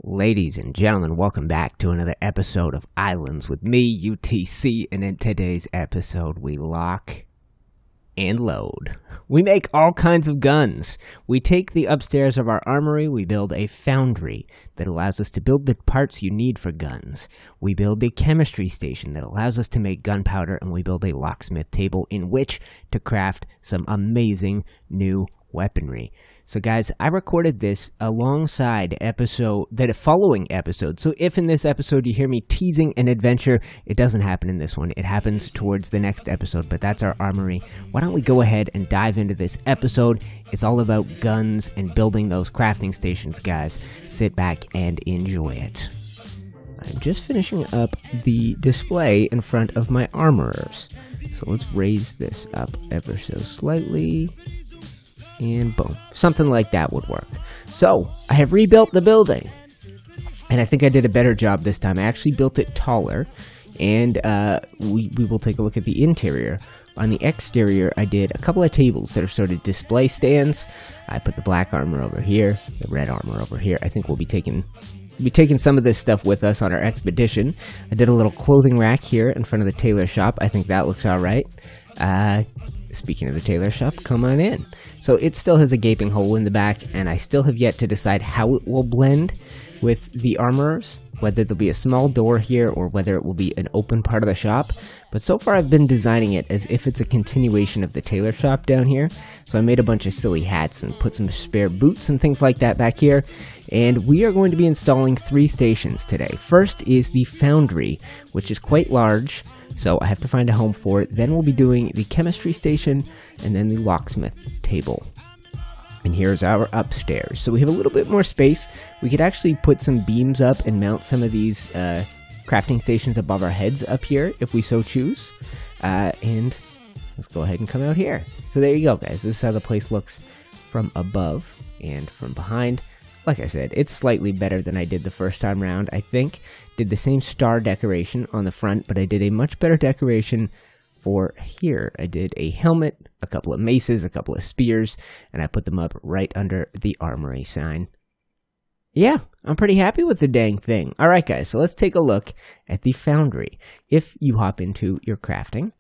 Ladies and gentlemen, welcome back to another episode of Ylands with me, UTC, and in today's episode we lock and load. We make all kinds of guns. We take the upstairs of our armory, we build a foundry that allows us to build the parts you need for guns. We build a chemistry station that allows us to make gunpowder, and we build a locksmith table in which to craft some amazing new weaponry. So guys, I recorded this alongside the following episode. So if in this episode you hear me teasing an adventure, it doesn't happen in this one. It happens towards the next episode, but that's our armory. Why don't we go ahead and dive into this episode? It's all about guns and building those crafting stations, guys. Sit back and enjoy it. I'm just finishing up the display in front of my armorers. So let's raise this up ever so slightly. And boom, something like that would work. So, I have rebuilt the building. And I think I did a better job this time. I actually built it taller. And we will take a look at the interior. On the exterior, I did a couple of tables that are sort of display stands. I put the black armor over here, the red armor over here. I think we'll be taking some of this stuff with us on our expedition. I did a little clothing rack here in front of the tailor shop. I think that looks alright. Speaking of the tailor shop, come on in. So it still has a gaping hole in the back, and I still have yet to decide how it will blend with the armorers, whether there'll be a small door here or whether it will be an open part of the shop. But so far I've been designing it as if it's a continuation of the tailor shop down here. So I made a bunch of silly hats and put some spare boots and things like that back here. And we are going to be installing 3 stations today. First is the foundry, which is quite large. So I have to find a home for it. Then we'll be doing the chemistry station and then the locksmith table. And here's our upstairs. So we have a little bit more space. We could actually put some beams up and mount some of these crafting stations above our heads up here if we so choose. And let's go ahead and come out here. So there you go, guys. This is how the place looks from above and from behind. Like I said, it's slightly better than I did the first time around, I think. Did the same star decoration on the front, but I did a much better decoration for here. I did a helmet, a couple of maces, a couple of spears, and I put them up right under the armory sign. Yeah, I'm pretty happy with the dang thing. Alright guys, so let's take a look at the foundry. If you hop into your crafting,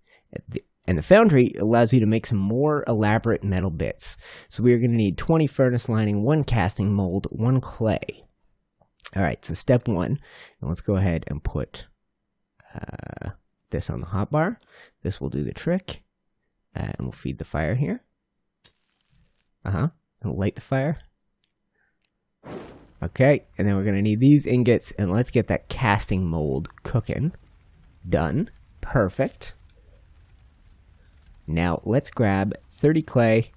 and the foundry allows you to make some more elaborate metal bits. So we are going to need 20 furnace lining, 1 casting mold, 1 clay. Alright, so step 1, and let's go ahead and put this on the hotbar. This will do the trick, and we'll feed the fire here. And light the fire. Okay, and then we're going to need these ingots, and let's get that casting mold cooking. Done. Perfect. Now, let's grab 30 clay,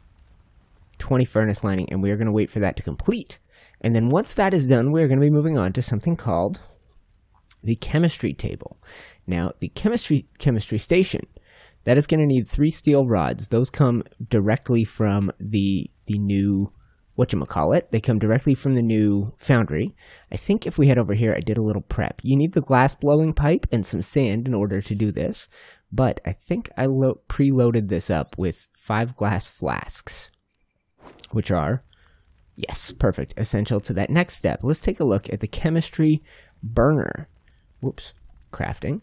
20 furnace lining, and we are going to wait for that to complete. And then once that is done, we're going to be moving on to something called the chemistry table. Now, the chemistry station, that is going to need 3 steel rods. Those come directly from the new, whatchamacallit, they come directly from the new foundry. I think if we head over here, I did a little prep. You need the glass blowing pipe and some sand in order to do this. But I think I preloaded this up with 5 glass flasks, which are, yes, perfect, essential to that next step. Let's take a look at the chemistry burner. Whoops, crafting.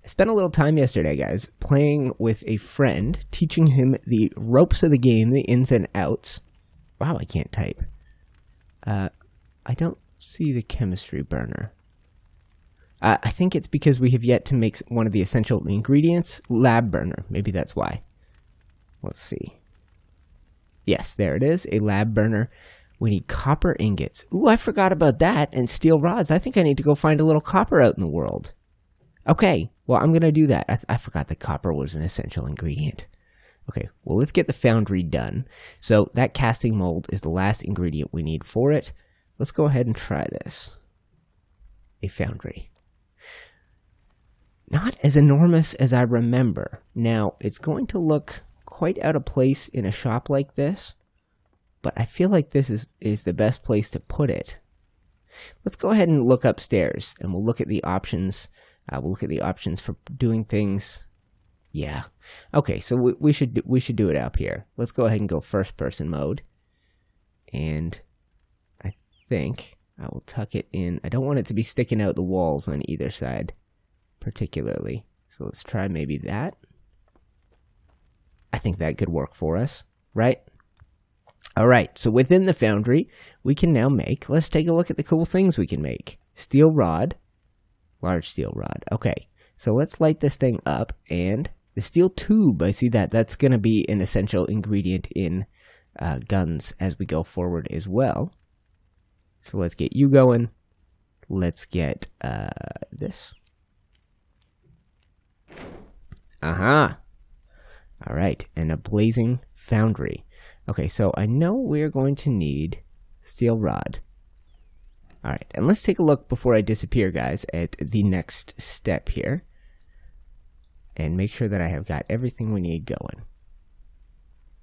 I spent a little time yesterday, guys, playing with a friend, teaching him the ropes of the game, the ins and outs. Wow, I can't type. I don't see the chemistry burner. I think it's because we have yet to make one of the essential ingredients, lab burner. Maybe that's why. Let's see. Yes, there it is, a lab burner. We need copper ingots. Ooh, I forgot about that, and steel rods. I think I need to go find a little copper out in the world. Okay, well, I'm going to do that. I forgot that copper was an essential ingredient. Okay, well, let's get the foundry done. So that casting mold is the last ingredient we need for it. Let's go ahead and try this. A foundry. Not as enormous as I remember. Now, it's going to look quite out of place in a shop like this, but I feel like this is the best place to put it. Let's go ahead and look upstairs, and we'll look at the options. We'll look at the options for doing things. Yeah. Okay, so we should do it up here. Let's go ahead and go first person mode. And I think I will tuck it in. I don't want it to be sticking out the walls on either side, particularly. So let's try maybe that. I think that could work for us, right? All right, so within the Foundry, we can now make, let's take a look at the cool things we can make. Steel rod, large steel rod. Okay, so let's light this thing up, and the steel tube, I see that. That's going to be an essential ingredient in guns as we go forward as well. So let's get you going. Let's get this. Aha. All right, and a blazing foundry. Okay, so I know we're going to need steel rod. All right, and let's take a look before I disappear, guys, at the next step here. And make sure that I have got everything we need going.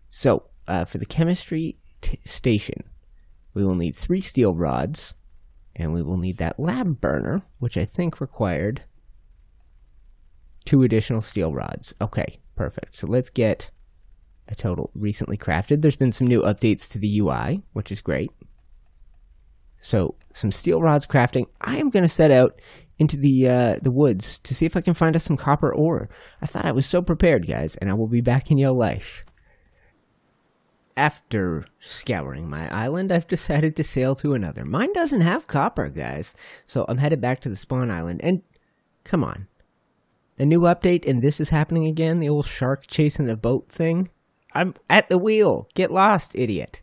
So, for the chemistry station, we will need 3 steel rods, and we will need that lab burner, which I think required 2 additional steel rods. Okay, perfect. So let's get a total recently crafted. There's been some new updates to the UI, which is great. So, some steel rods crafting. I am going to set out into the woods to see if I can find us some copper ore. I thought I was so prepared, guys, and I will be back in your life. After scouring my island, I've decided to sail to another. Mine doesn't have copper, guys, so I'm headed back to the spawn island. And come on, a new update, and this is happening again. The old shark chasing the boat thing. I'm at the wheel. Get lost, idiot.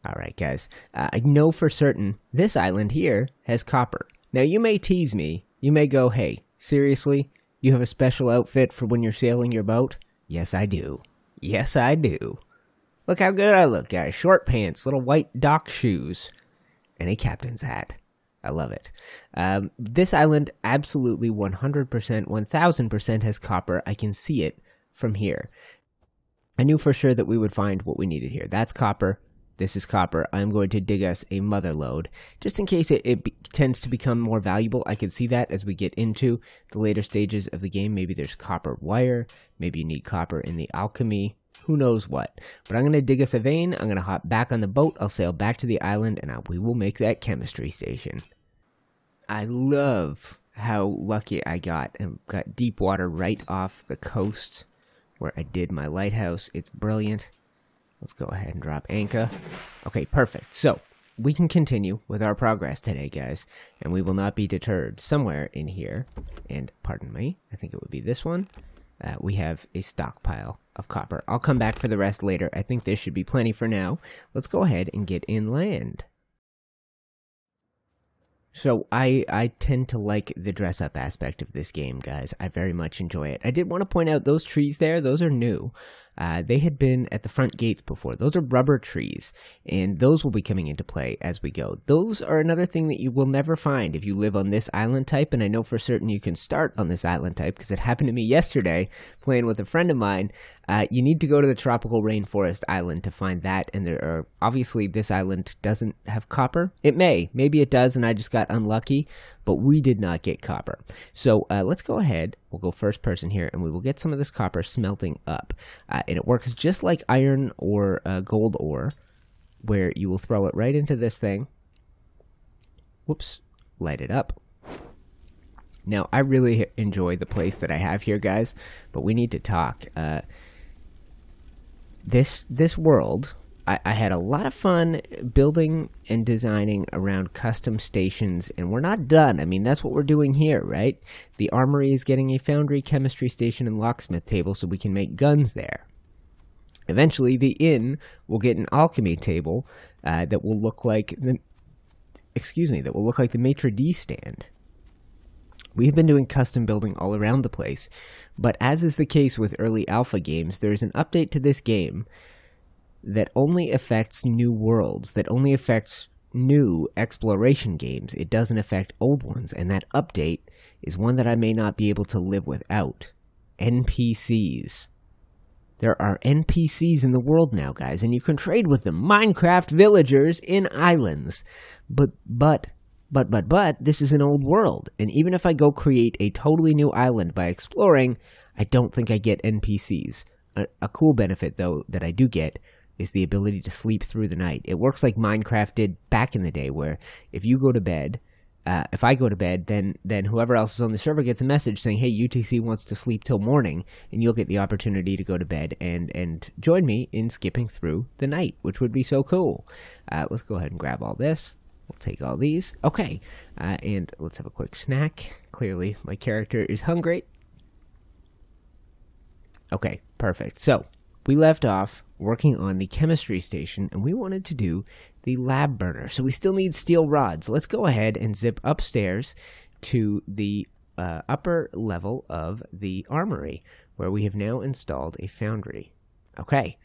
All right, guys. I know for certain this island here has copper. Now, you may tease me. You may go, hey, seriously? You have a special outfit for when you're sailing your boat? Yes, I do. Yes, I do. Look how good I look, guys. Short pants, little white dock shoes, and a captain's hat. I love it. This island absolutely 100%, 1000% has copper. I can see it from here. I knew for sure that we would find what we needed here. That's copper. This is copper. I'm going to dig us a mother lode, just in case it tends to become more valuable. I can see that as we get into the later stages of the game. Maybe there's copper wire. Maybe you need copper in the alchemy. Who knows what. But I'm going to dig us a vein. I'm going to hop back on the boat. I'll sail back to the island, and we will make that chemistry station. I love how lucky I got and got deep water right off the coast where I did my lighthouse. It's brilliant. Let's go ahead and drop anchor. Okay, perfect. So, we can continue with our progress today, guys, and we will not be deterred. Somewhere in here, and pardon me, I think it would be this one, we have a stockpile of copper. I'll come back for the rest later. I think this should be plenty for now. Let's go ahead and get inland. So, I tend to like the dress-up aspect of this game, guys. I very much enjoy it. I did want to point out those trees there. Those are new. They had been at the front gates before. Those are rubber trees, and those will be coming into play as we go. Those are another thing that you will never find if you live on this island type, and I know for certain you can start on this island type because it happened to me yesterday playing with a friend of mine. You need to go to the tropical rainforest island to find that, and there are, obviously this island doesn't have copper. It may. Maybe it does, and I just got unlucky, but we did not get copper. So let's go ahead. We'll go first person here, and we will get some of this copper smelting up. And it works just like iron or gold ore, where you will throw it right into this thing. Whoops. Light it up. Now, I really enjoy the place that I have here, guys, but we need to talk. This world, I had a lot of fun building and designing around custom stations, and we're not done. I mean, that's what we're doing here, right? The Armory is getting a Foundry, chemistry station, and Locksmith table so we can make guns there. Eventually, the inn will get an alchemy table that will look like the, that will look like the maitre d' stand. We have been doing custom building all around the place, but as is the case with early alpha games, there is an update to this game that only affects new worlds, that only affects new exploration games. It doesn't affect old ones, and that update is one that I may not be able to live without. NPCs. There are NPCs in the world now, guys, and you can trade with them. Minecraft villagers in islands. But, this is an old world, and even if I go create a totally new island by exploring, I don't think I get NPCs. A cool benefit, though, that I do get, is the ability to sleep through the night. It works like Minecraft did back in the day, where if you go to bed, if I go to bed, then whoever else is on the server gets a message saying, hey, UTC wants to sleep till morning, and you'll get the opportunity to go to bed and join me in skipping through the night, which would be so cool. Let's go ahead and grab all this. We'll take all these. Okay, and let's have a quick snack. Clearly, my character is hungry. Okay, perfect. So, we left off working on the chemistry station, and we wanted to do the lab burner. So we still need steel rods. Let's go ahead and zip upstairs to the upper level of the armory, where we have now installed a foundry. Okay,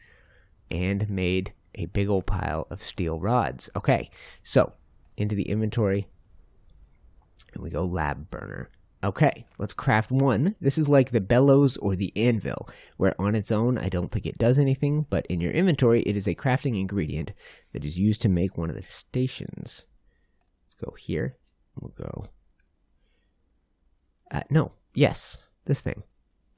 and made a big old pile of steel rods. Okay, so into the inventory, and we go lab burner. Okay, let's craft one. This is like the bellows or the anvil, where on its own, I don't think it does anything, but in your inventory, it is a crafting ingredient that is used to make one of the stations. Let's go here. We'll go... this thing.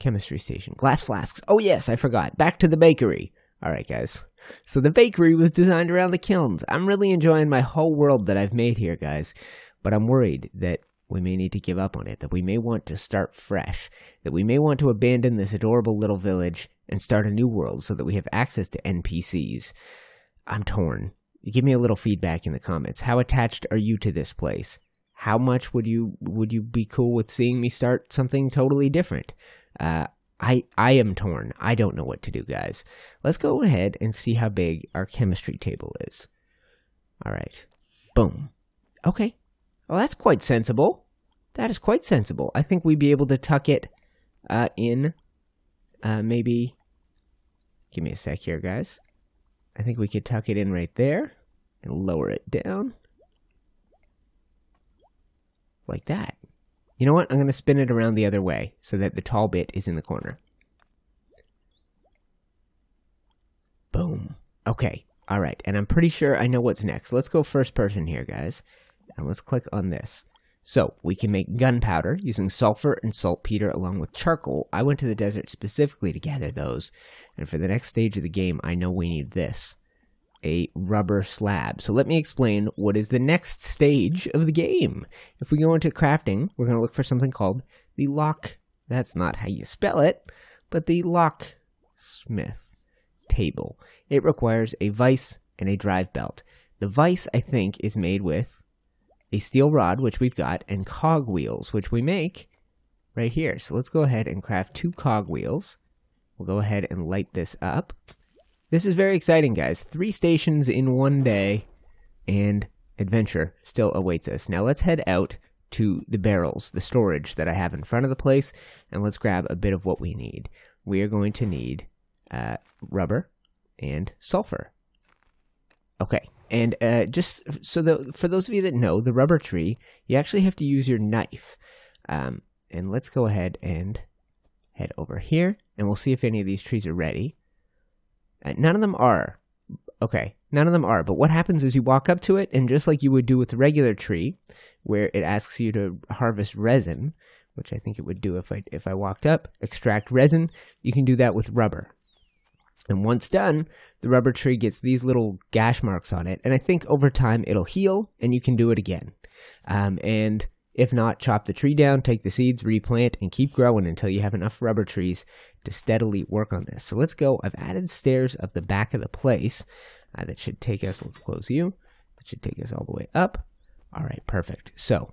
Chemistry station. Glass flasks. Oh yes, I forgot. Back to the bakery. Alright, guys. So the bakery was designed around the kilns. I'm really enjoying my whole world that I've made here, guys, but I'm worried that we may need to give up on it, that we may want to start fresh, that we may want to abandon this adorable little village and start a new world so that we have access to NPCs. I'm torn. Give me a little feedback in the comments. How attached are you to this place? How much would you be cool with seeing me start something totally different? I am torn. I don't know what to do, guys. Let's go ahead and see how big our chemistry table is. All right. Boom. Okay. Well, that's quite sensible. That is quite sensible. I think we'd be able to tuck it in, maybe... Give me a sec here, guys. I think we could tuck it in right there and lower it down. Like that. You know what? I'm going to spin it around the other way so that the tall bit is in the corner. Boom. Okay. All right. And I'm pretty sure I know what's next. Let's go first person here, guys. And let's click on this. So, we can make gunpowder using sulfur and saltpeter along with charcoal. I went to the desert specifically to gather those. And for the next stage of the game, I know we need this. A rubber slab. So let me explain what is the next stage of the game. If we go into crafting, we're going to look for something called the that's not how you spell it, but the Locksmith table. It requires a vise and a drive belt. The vise, I think, is made with a steel rod, which we've got, and cog wheels, which we make right here. So let's go ahead and craft 2 cog wheels. We'll go ahead and light this up. This is very exciting, guys. 3 stations in one day, and adventure still awaits us. Now let's head out to the barrels, the storage that I have in front of the place, and let's grab a bit of what we need. We are going to need rubber and sulfur. Okay. And just so for those of you that know, the rubber tree, you actually have to use your knife. And let's go ahead and head over here, and we'll see if any of these trees are ready. None of them are. Okay, none of them are. But what happens is you walk up to it, and just like you would do with the regular tree, where it asks you to harvest resin, which I think it would do if I walked up, extract resin, you can do that with rubber. And once done, the rubber tree gets these little gash marks on it, and I think over time it'll heal, and you can do it again. And if not, chop the tree down, take the seeds, replant, and keep growing until you have enough rubber trees to steadily work on this. So let's go. I've added stairs up the back of the place. That should take us, let's close you. That should take us all the way up. All right, perfect. So,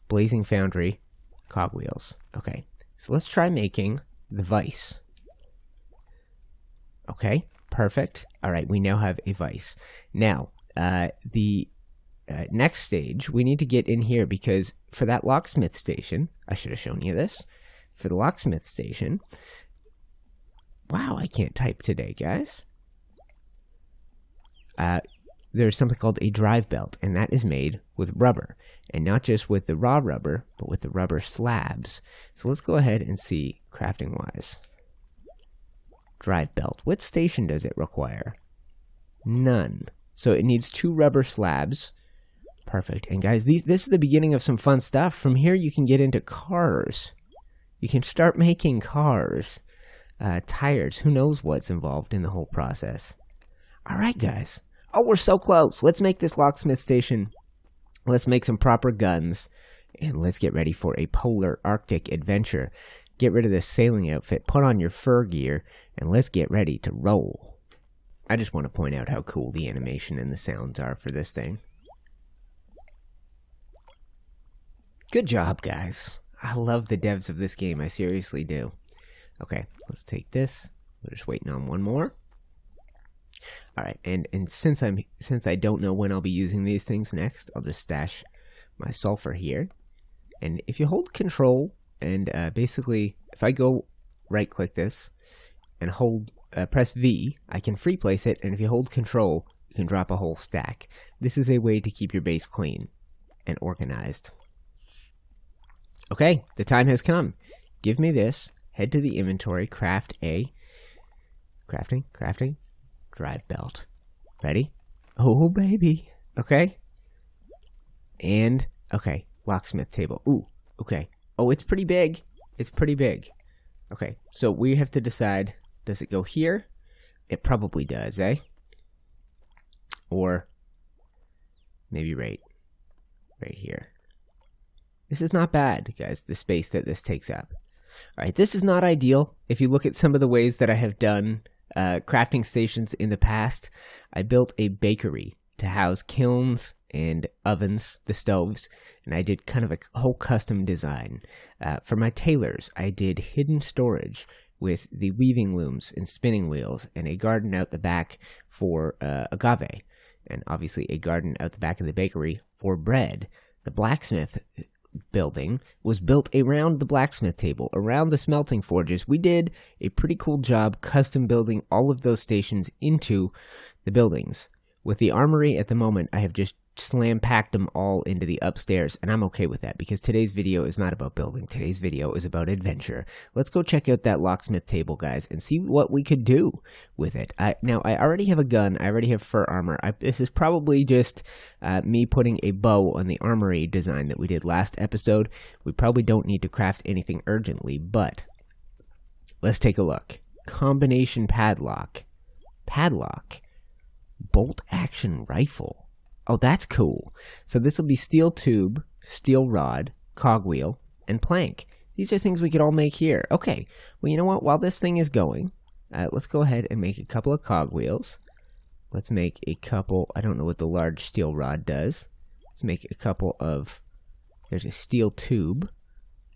blazing foundry, cogwheels. Okay, so let's try making the vise. Okay, perfect. All right, we now have a vise. Now, the next stage, we need to get in here because for that locksmith station, I should have shown you this. For the locksmith station, wow, I can't type today, guys. There's something called a drive belt, and that is made with rubber. And not just with the raw rubber, but with the rubber slabs. So let's go ahead and see crafting-wise. Drive belt. What station does it require? None. So it needs 2 rubber slabs. Perfect. And guys, this is the beginning of some fun stuff. From here, you can get into cars. You can start making cars. Tires. Who knows what's involved in the whole process. Alright, guys. Oh, we're so close. Let's make this locksmith station. Let's make some proper guns. And let's get ready for a polar Arctic adventure. Get rid of this sailing outfit, put on your fur gear, and let's get ready to roll. I just want to point out how cool the animation and the sounds are for this thing. Good job, guys. I love the devs of this game. I seriously do. Okay, let's take this. We're just waiting on one more. Alright, and since I don't know when I'll be using these things next, I'll just stash my sulfur here. And if you hold control and basically if I go right click this and hold press V, I can free place it, and if you hold control you can drop a whole stack. This is a way to keep your base clean and organized. Okay, the time has come. Give me this, head to the inventory, craft a crafting drive belt. Ready? Oh baby. Okay. And okay, locksmith table. Ooh, okay. Oh, it's pretty big. It's pretty big. Okay, so we have to decide, does it go here? It probably does, eh? Or maybe right here. This is not bad, guys, the space that this takes up. Alright, this is not ideal. If you look at some of the ways that I have done crafting stations in the past, I built a bakery to house kilns and ovens, the stoves, and I did kind of a whole custom design. For my tailors, I did hidden storage with the weaving looms and spinning wheels, and a garden out the back for agave, and obviously a garden out the back of the bakery for bread. The blacksmith building was built around the blacksmith table, around the smelting forges. We did a pretty cool job custom building all of those stations into the buildings. With the armory at the moment, I have just slam-packed them all into the upstairs, and I'm okay with that because today's video is not about building. Today's video is about adventure. Let's go check out that locksmith table, guys, and see what we could do with it. Now, I already have a gun. I already have fur armor. This is probably just me putting a bow on the armory design that we did last episode. We probably don't need to craft anything urgently, but let's take a look. Combination padlock. Bolt action rifle. Oh, that's cool. So this will be steel tube, steel rod, cogwheel, and plank. These are things we could all make here. Okay, well, you know what? While this thing is going, let's go ahead and make a couple of cogwheels. Let's make a couple, I don't know what the large steel rod does. Let's make a couple of, there's a steel tube.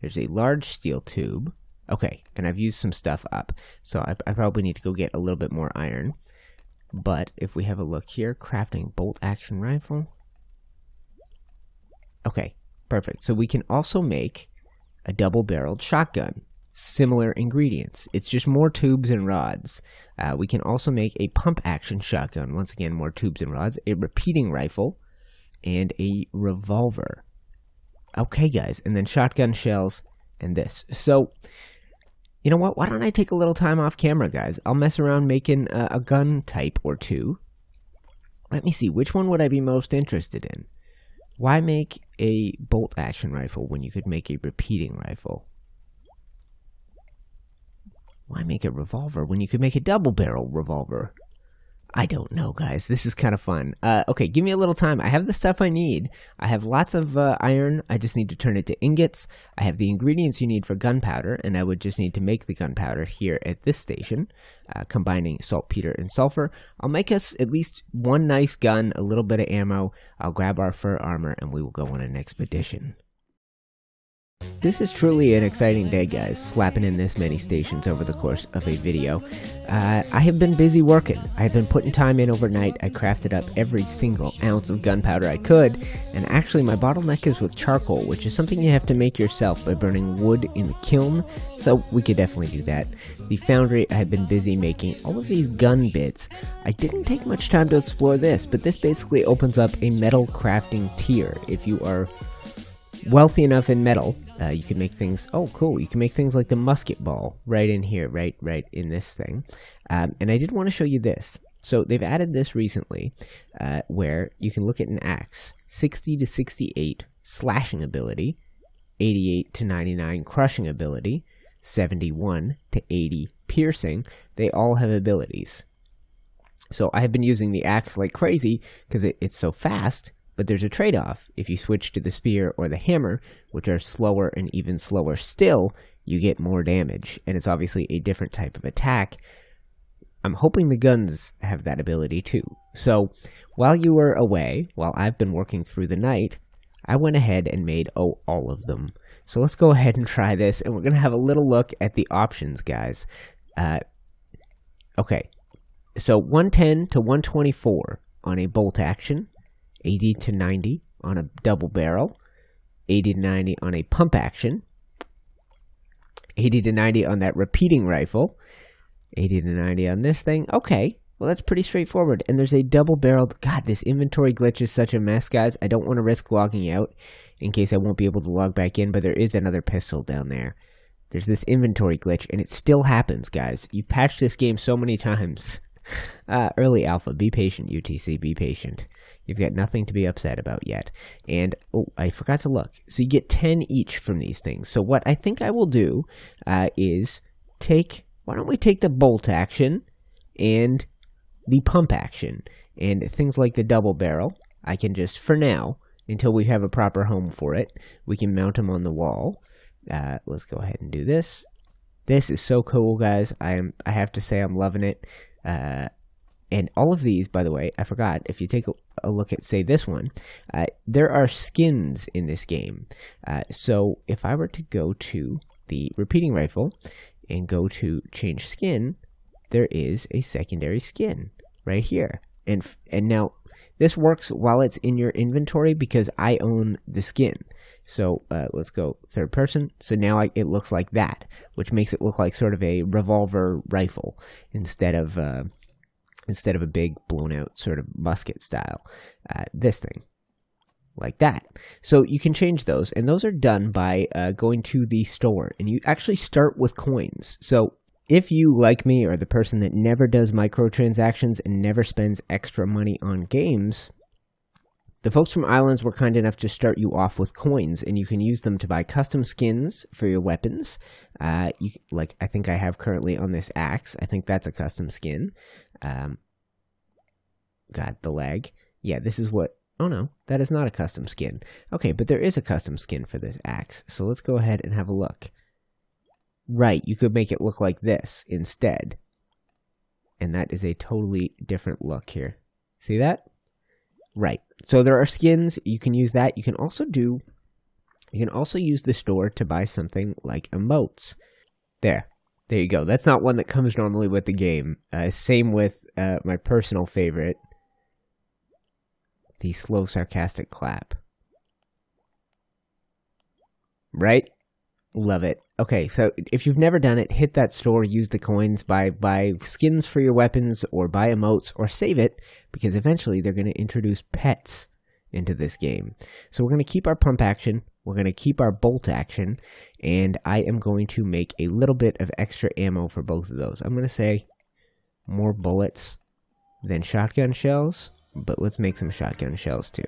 There's a large steel tube. Okay, and I've used some stuff up. So I probably need to go get a little bit more iron. But if we have a look here, crafting bolt action rifle. Okay, perfect. So we can also make a double-barreled shotgun. Similar ingredients. It's just more tubes and rods. We can also make a pump action shotgun. Once again, more tubes and rods. A repeating rifle and a revolver. Okay, guys. And then shotgun shells and this. So, you know what? Why don't I take a little time off camera, guys? I'll mess around making a gun type or two. Let me see. Which one would I be most interested in? Why make a bolt action rifle when you could make a repeating rifle? Why make a revolver when you could make a double barrel revolver? I don't know, guys. This is kind of fun. Okay, give me a little time. I have the stuff I need. I have lots of iron. I just need to turn it to ingots. I have the ingredients you need for gunpowder, and I would just need to make the gunpowder here at this station, combining saltpeter and sulfur. I'll make us at least one nice gun, a little bit of ammo. I'll grab our fur armor, and we will go on an expedition. This is truly an exciting day, guys, slapping in this many stations over the course of a video. I have been busy working. I have been putting time in overnight. I crafted up every single ounce of gunpowder I could, and actually my bottleneck is with charcoal, which is something you have to make yourself by burning wood in the kiln, so we could definitely do that. The Foundry, I have been busy making all of these gun bits. I didn't take much time to explore this, but this basically opens up a metal crafting tier. If you are wealthy enough in metal, you can make things, oh cool, you can make things like the musket ball right in here, right in this thing. And I did want to show you this. So they've added this recently, where you can look at an axe, 60 to 68 slashing ability, 88 to 99 crushing ability, 71 to 80 piercing. They all have abilities. So I have been using the axe like crazy because it's so fast, but there's a trade-off. If you switch to the spear or the hammer, which are slower and even slower still, you get more damage, and it's obviously a different type of attack. I'm hoping the guns have that ability too. So while you were away, while I've been working through the night, I went ahead and made all of them. So let's go ahead and try this, and we're going to have a little look at the options, guys. Okay, so 110 to 124 on a bolt action, 80 to 90 on a double barrel, 80 to 90 on a pump action, 80 to 90 on that repeating rifle, 80 to 90 on this thing. Okay, well, that's pretty straightforward. And there's a double-barreled... God, this inventory glitch is such a mess, guys. I don't want to risk logging out in case I won't be able to log back in, but there is another pistol down there. There's this inventory glitch, and it still happens, guys. You've patched this game so many times. Early alpha. Be patient, UTC. Be patient. You've got nothing to be upset about yet. And, oh, I forgot to look. So you get 10 each from these things. So what I think I will do is take... Why don't we take the bolt action and the pump action? And things like the double barrel, I can just, for now, until we have a proper home for it, we can mount them on the wall. Let's go ahead and do this. This is so cool, guys. I have to say I'm loving it. And all of these, by the way, I forgot, if you take a look at, say, this one, there are skins in this game. So if I were to go to the repeating rifle and go to change skin, there is a secondary skin right here. And now this works while it's in your inventory because I own the skin. So let's go third person. So now it looks like that, which makes it look like sort of a revolver rifle instead of a big blown out sort of musket style. This thing. Like that. So you can change those, and those are done by going to the store, and you actually start with coins. So if you, like me, are the person that never does microtransactions and never spends extra money on games, the folks from Ylands were kind enough to start you off with coins, and you can use them to buy custom skins for your weapons. Like I think I have currently on this axe. I think that's a custom skin. God, the lag. Yeah, this is what... Oh no, that is not a custom skin. Okay, but there is a custom skin for this axe. So let's go ahead and have a look. Right, you could make it look like this instead. And that is a totally different look here. See that? Right. So there are skins. You can use that. You can also use the store to buy something like emotes. There you go. That's not one that comes normally with the game. Same with my personal favorite. The slow, sarcastic clap. Right? Love it. Okay, so if you've never done it, hit that store, use the coins, buy skins for your weapons, or buy emotes, or save it, because eventually they're going to introduce pets into this game. So we're going to keep our pump action, we're going to keep our bolt action, and I am going to make a little bit of extra ammo for both of those. I'm going to say more bullets than shotgun shells. But let's make some shotgun shells too.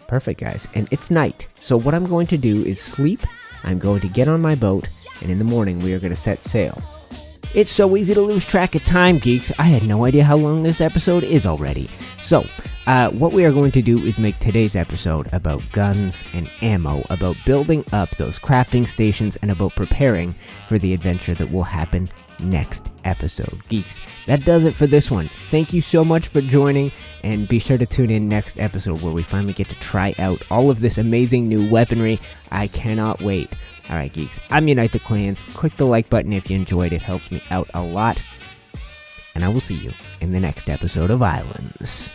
Perfect, guys. And it's night. So what I'm going to do is sleep. I'm going to get on my boat. And in the morning, we are going to set sail. It's so easy to lose track of time, geeks. I had no idea how long this episode is already. So, what we are going to do is make today's episode about guns and ammo, about building up those crafting stations, and about preparing for the adventure that will happen next episode. Geeks, that does it for this one. Thank you so much for joining, and be sure to tune in next episode where we finally get to try out all of this amazing new weaponry. I cannot wait. Alright, geeks, I'm UniteTheClans. Click the like button if you enjoyed it. Helps me out a lot. And I will see you in the next episode of Ylands.